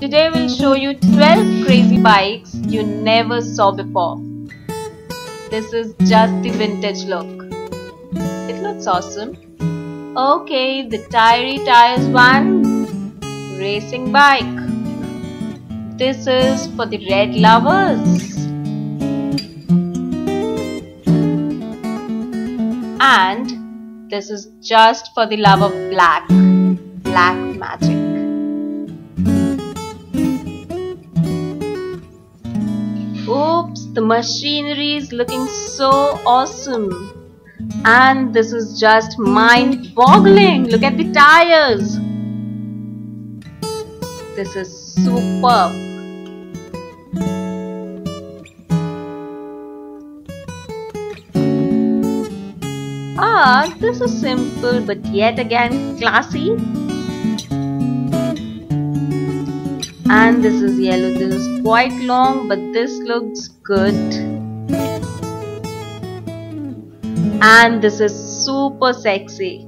Today we'll show you 12 crazy bikes you never saw before. This is just the vintage look. It looks awesome. Okay, the Tyree Tires one racing bike. This is for the red lovers. And this is just for the love of black. Black magic. Oops, the machinery is looking so awesome. And this is just mind-boggling. Look at the tires. This is superb. This is simple but yet again classy. And this is yellow. This is quite long, but this looks good. And this is super sexy.